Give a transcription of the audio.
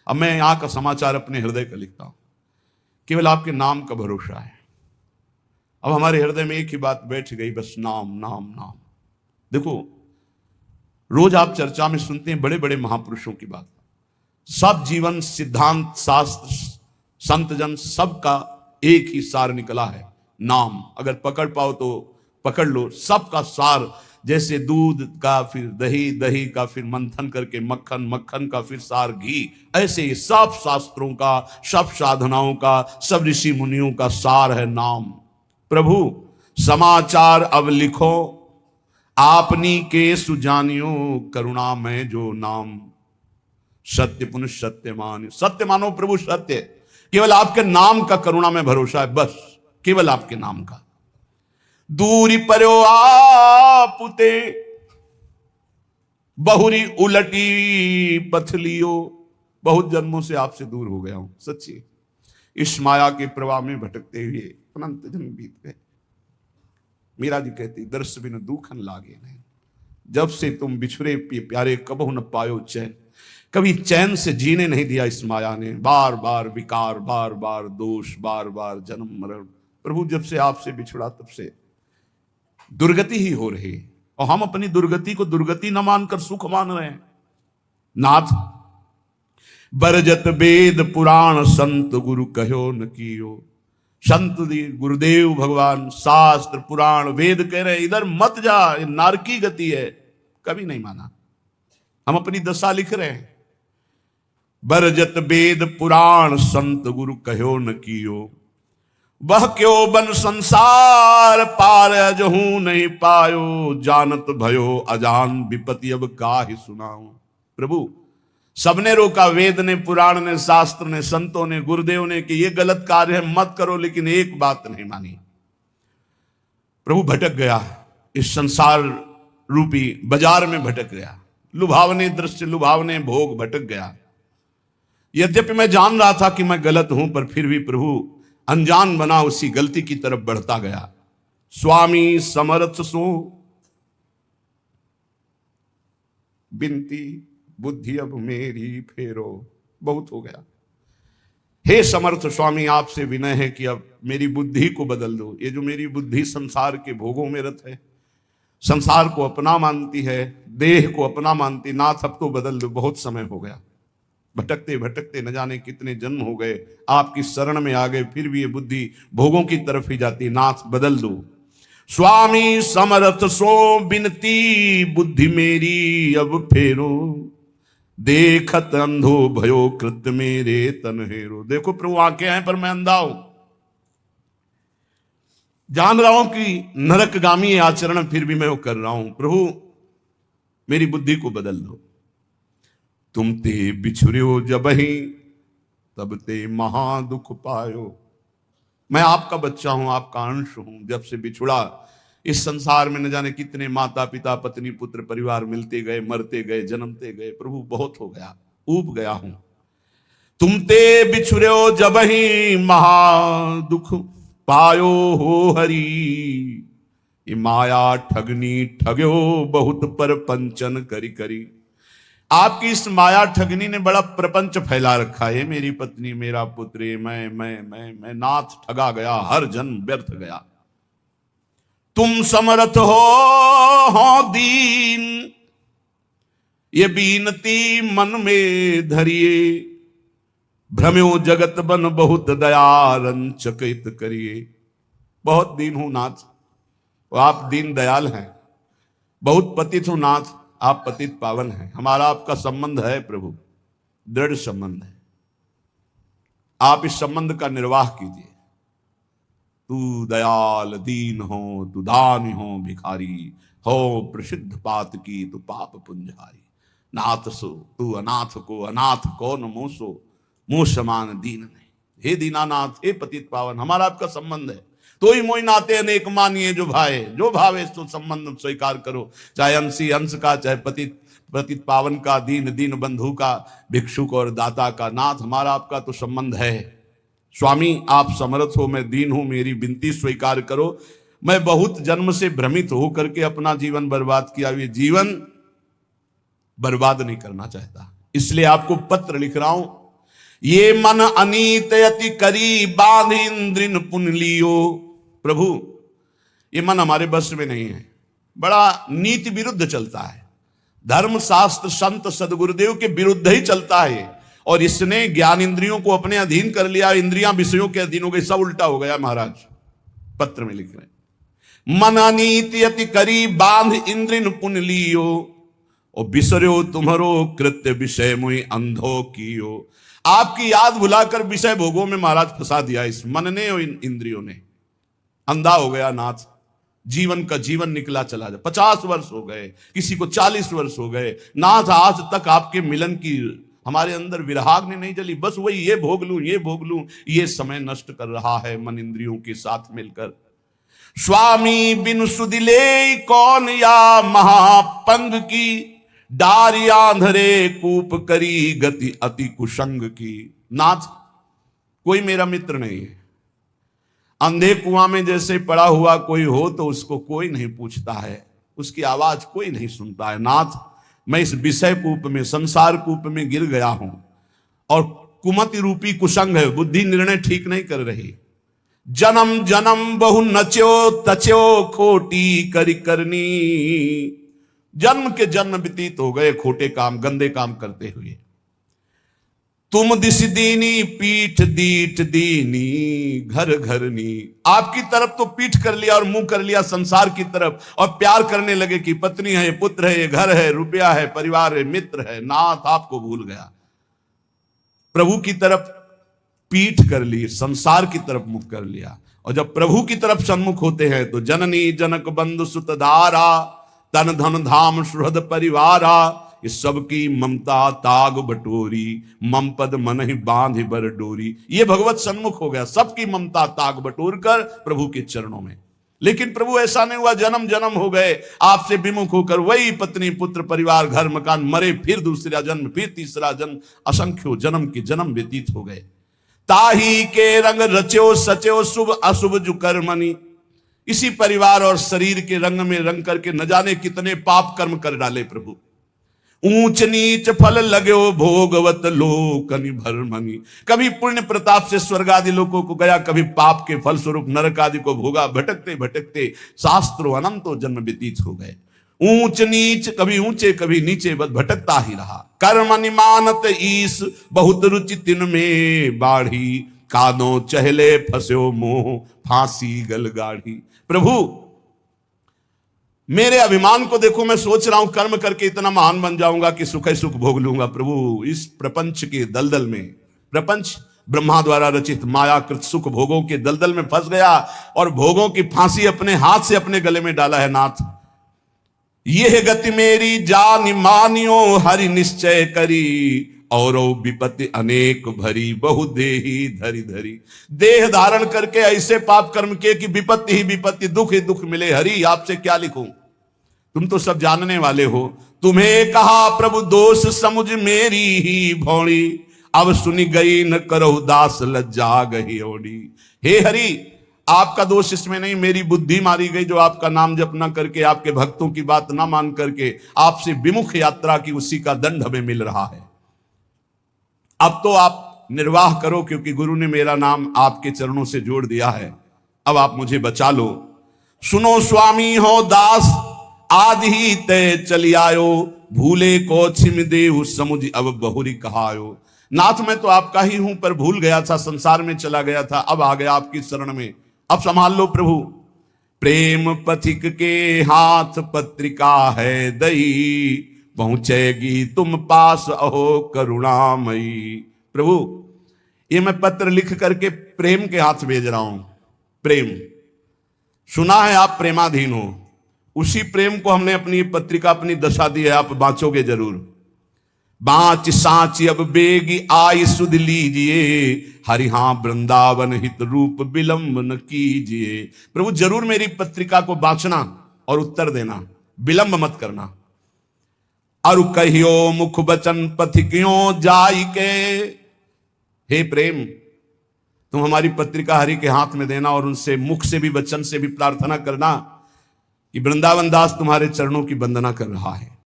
अब मैं यहां का समाचार अपने हृदय का लिखता हूं, केवल आपके नाम का भरोसा है। अब हमारे हृदय में एक ही बात बैठ गई, बस नाम नाम नाम। देखो, रोज आप चर्चा में सुनते हैं बड़े बड़े महापुरुषों की बात, सब जीवन सिद्धांत शास्त्र संतजन सबका एक ही सार निकला है, नाम। अगर पकड़ पाओ तो पकड़ लो, सबका सार। जैसे दूध का फिर दही, दही का फिर मंथन करके मक्खन, मक्खन का फिर सार घी, ऐसे ही सब शास्त्रों का, सब साधनाओं का, सब ऋषि मुनियों का सार है नाम। प्रभु समाचार अब लिखो, आपनी के सुजानियो, करुणा में जो नाम। सत्य पुनः सत्य मानो, सत्य मानो प्रभु सत्य। केवल आपके नाम का करुणा में भरोसा है, बस केवल आपके नाम का। दूरी पर्यो आपुते, बहुरी उलटी पथलियो। बहुत जन्मों से आपसे दूर हो गया हूं, सच्ची। इस माया के प्रवाह में भटकते हुए अनंत जन्म बीत गए। मीरा जी कहती, दर्श बिन दुखन लागे नहीं। जब से तुम बिछुरे प्यारे, कबहु न पायो चैन। कभी चैन से जीने नहीं दिया इस माया ने। बार बार विकार, बार बार दोष, बार बार जन्म मरण। प्रभु जब से आपसे बिछुड़ा तब से दुर्गति ही हो रही, और हम अपनी दुर्गति को दुर्गति न मानकर सुख मान रहे हैं। नाथ बरजत वेद पुराण, संत गुरु कहो न कियो। संत गुरुदेव भगवान शास्त्र पुराण वेद कह रहे इधर मत जा, ये नारकी गति है, कभी नहीं माना। हम अपनी दशा लिख रहे हैं। बरजत वेद पुराण, संत गुरु कहो न कियो। वह क्यों बन संसार पार, अजहू नहीं पायो। जानत भयो अजान विपति, अब काहि सुनाऊं। प्रभु सबने रोका, वेद ने, पुराण ने, शास्त्र ने, संतों ने, गुरुदेव ने कि ये गलत कार्य है, मत करो, लेकिन एक बात नहीं मानी। प्रभु भटक गया, इस संसार रूपी बाजार में भटक गया। लुभावने दृश्य, लुभावने भोग, भटक गया। यद्यपि मैं जान रहा था कि मैं गलत हूं, पर फिर भी प्रभु अनजान बना उसी गलती की तरफ बढ़ता गया। स्वामी समर्थ सो बिनती, बुद्धि अब मेरी फेरो। बहुत हो गया, हे समर्थ स्वामी, आपसे विनय है कि अब मेरी बुद्धि को बदल दो। ये जो मेरी बुद्धि संसार के भोगों में रत है, संसार को अपना मानती है, देह को अपना मानती, नाथ अब तो बदल दो। बहुत समय हो गया, भटकते भटकते न जाने कितने जन्म हो गए, आपकी शरण में आ गए, फिर भी ये बुद्धि भोगों की तरफ ही जाती। नाथ बदल दो। स्वामी समर्थ सो बिनती, बुद्धि मेरी अब फेरो। देखत अंधो भयो कृत मेरे तन हेरो। देखो प्रभु आंखें हैं पर मैं अंधा हूं, जान रहा हूं कि नरकगामी आचरण, फिर भी मैं वो कर रहा हूं। प्रभु मेरी बुद्धि को बदल दो। तुम ते बिछुर्यो जबहि, तब ते महा दुख पायो। मैं आपका बच्चा हूं, आपका अंश हूं। जब से बिछुड़ा, इस संसार में न जाने कितने माता पिता, पत्नी, पुत्र, परिवार मिलते गए, मरते गए, जन्मते गए। प्रभु बहुत हो गया, ऊब गया हूं। तुम ते बिछुर्यो जबहि, महा दुख पायो हो हरि। ये माया ठगनी ठग्यो, बहुत पर पंचन करी करी। आपकी इस माया ठगनी ने बड़ा प्रपंच फैला रखा है। मेरी पत्नी, मेरा पुत्र, मैं नाथ ठगा गया, हर जन्म व्यर्थ गया। तुम समर्थ हो दीन, ये बीनती मन में धरिए। भ्रम्यो जगत बन बहुत दया, रंचकित करिए। बहुत दीन हूं नाथ, आप दीन दयाल हैं। बहुत पतित हूं नाथ, आप पतित पावन हैं। हमारा आपका संबंध है प्रभु, दृढ़ संबंध है। आप इस संबंध का निर्वाह कीजिए। तू दयाल दीन हो, तू दानी हो भिखारी हो, प्रसिद्ध पात की तू पाप पुंजारी। नाथ सो तू अनाथ को, अनाथ कौन मोसो, मुंह समान दीन नहीं। हे दीनानाथ, हे पतित पावन, हमारा आपका संबंध है। तो ही मोई नाते अनेक मानिए, जो भाए जो भावे तो संबंध स्वीकार करो। चाहे अंशी अंश का, चाहे पतित पावन का, दीन दीन बंधु का, भिक्षुक और दाता का। नाथ हमारा आपका तो संबंध है। स्वामी आप समर्थ हो, मैं दीन हूं, मेरी विनती स्वीकार करो। मैं बहुत जन्म से भ्रमित होकर के अपना जीवन बर्बाद किया, ये जीवन बर्बाद नहीं करना चाहता। इसलिए आपको पत्र लिख रहा हूं। ये मन अनीत अति करी बांध इंद्रिन पुन लियो। प्रभु ये मन हमारे बस में नहीं है, बड़ा नीति विरुद्ध चलता है, धर्म शास्त्र संत सदगुरुदेव के विरुद्ध ही चलता है, और इसने ज्ञान इंद्रियों को अपने अधीन कर लिया, इंद्रियां विषयों के अधीन हो गई, सब उल्टा हो गया। महाराज पत्र में लिख रहे हैं, मन अनीति अति करी बांध इंद्रिन पुन लियो, और बिसरो तुम्हारो कृत्य विषय मुई अंधो कियो। आपकी याद भुलाकर विषय भोगों में महाराज फंसा दिया इस मन ने और इन इंद्रियों ने। अंधा हो गया नाथ, जीवन का जीवन निकला चला जाए। 50 वर्ष हो गए, किसी को 40 वर्ष हो गए, नाथ आज तक आपके मिलन की हमारे अंदर विरहाग्नि नहीं जली, बस वही ये भोग लूं ये भोग लूं, ये समय नष्ट कर रहा है मन इंद्रियों के साथ मिलकर। स्वामी बिन सुदिले कौन या महापंग की, डारिया धरे कूप करी गति अति कुसंग की। नाथ कोई मेरा मित्र नहीं है, अंधे कुआं में जैसे पड़ा हुआ कोई हो तो उसको कोई नहीं पूछता है, उसकी आवाज कोई नहीं सुनता है। नाथ मैं इस विषय कूप में, संसार कूप में गिर गया हूं, और कुमति रूपी कुसंग है, बुद्धि निर्णय ठीक नहीं कर रही। जन्म जन्म बहु नच्यो तच्यो खोटी करी करनी, जन्म के जन्म व्यतीत हो गए खोटे काम गंदे काम करते हुए। तुम दिस दीनी पीठ दीठ दीनी घर घरनी, आपकी तरफ तो पीठ कर लिया और मुंह कर लिया संसार की तरफ, और प्यार करने लगे कि पत्नी है, पुत्र है, घर है, रुपया है, परिवार है, मित्र है। नाथ आपको भूल गया, प्रभु की तरफ पीठ कर ली, संसार की तरफ मुख कर लिया। और जब प्रभु की तरफ सन्मुख होते हैं तो जननी जनक बंधु सुत धारा, तन धन धाम सुहृद परिवारा, इस सब की ममता ताग बटोरी, मम पद मन ही बांध बर डोरी। ये भगवत सन्मुख हो गया, सबकी ममता ताग बटोर कर प्रभु के चरणों में। लेकिन प्रभु ऐसा नहीं हुआ, जन्म जन्म हो गए आपसे विमुख होकर, वही पत्नी पुत्र परिवार घर मकान, मरे फिर दूसरा जन्म, फिर तीसरा जन्म, असंख्यों जन्म के जन्म व्यतीत हो गए। ताही के रंग रच्यो सच्यो शुभ अशुभ जु कर्मनि, इसी परिवार और शरीर के रंग में रंग करके न जाने कितने पाप कर्म कर डाले प्रभु। ऊंच नीच फल लगो भोगवत लोकनि भरमनि, कभी पुण्य प्रताप से स्वर्ग आदि लोकों को गया, कभी पाप के फल स्वरूप नरक आदि को भोगा। भटकते भटकते शास्त्रों अनंतों जन्म व्यतीत हो गए। ऊंच नीच, कभी ऊंचे कभी नीचे, बस भटकता ही रहा। कर्म निमानत ईस बहुत रुचि तिन में बाढ़ी, कादों चहले फंस्यो मोह फांसी गल गाढ़ी। प्रभु मेरे अभिमान को देखो, मैं सोच रहा हूं कर्म करके इतना महान बन जाऊंगा कि सुख ही सुख भोग लूंगा। प्रभु इस प्रपंच के दलदल में, प्रपंच ब्रह्मा द्वारा रचित मायाकृत सुख भोगों के दलदल में फंस गया, और भोगों की फांसी अपने हाथ से अपने गले में डाला है। नाथ यह गति मेरी जान मानियो हरि निश्चय करी, और विपत्ति अनेक भरी बहु देही धरी धरी। देह धारण करके ऐसे पाप कर्म किए कि विपत्ति ही विपत्ति, दुख ही दुख मिले। हरि आपसे क्या लिखूं, तुम तो सब जानने वाले हो। तुम्हें कहा प्रभु दोष समुझ मेरी ही भौड़ी, अब सुनी गई न करो दास लज्जा गही ओढ़ी। हे हरि आपका दोष इसमें नहीं, मेरी बुद्धि मारी गई जो आपका नाम जप न करके, आपके भक्तों की बात ना मान करके आपसे विमुख यात्रा की, उसी का दंड हमें मिल रहा है। अब तो आप निर्वाह करो, क्योंकि गुरु ने मेरा नाम आपके चरणों से जोड़ दिया है, अब आप मुझे बचा लो। सुनो स्वामी हो दास आदि ही तय चली आयो, भूले को छिम देहु समुझ अब बहुरी कहायो। नाथ मैं तो आपका ही हूं, पर भूल गया था, संसार में चला गया था, अब आ गया आपकी शरण में, अब संभाल लो प्रभु। प्रेम पथिक के हाथ पत्रिका है दई, पहुंचेगी तुम पास अहो करुणामयी। प्रभु ये मैं पत्र लिख करके प्रेम के हाथ भेज रहा हूं। प्रेम सुना है आप प्रेमाधीन हो, उसी प्रेम को हमने अपनी पत्रिका, अपनी दशा दी है, आप बांचोगे जरूर। बांच सांच अब बेगी आई सुध लीजिए, हरिहा वृंदावन हित रूप विलंब न कीजिए। प्रभु जरूर मेरी पत्रिका को बांचना और उत्तर देना, विलंब मत करना। अरु कहियो मुख बचन पथिकियों जाई के, हे प्रेम तुम हमारी पत्रिका हरि के हाथ में देना, और उनसे मुख से भी वचन से भी प्रार्थना करना कि वृंदावन दास तुम्हारे चरणों की वंदना कर रहा है।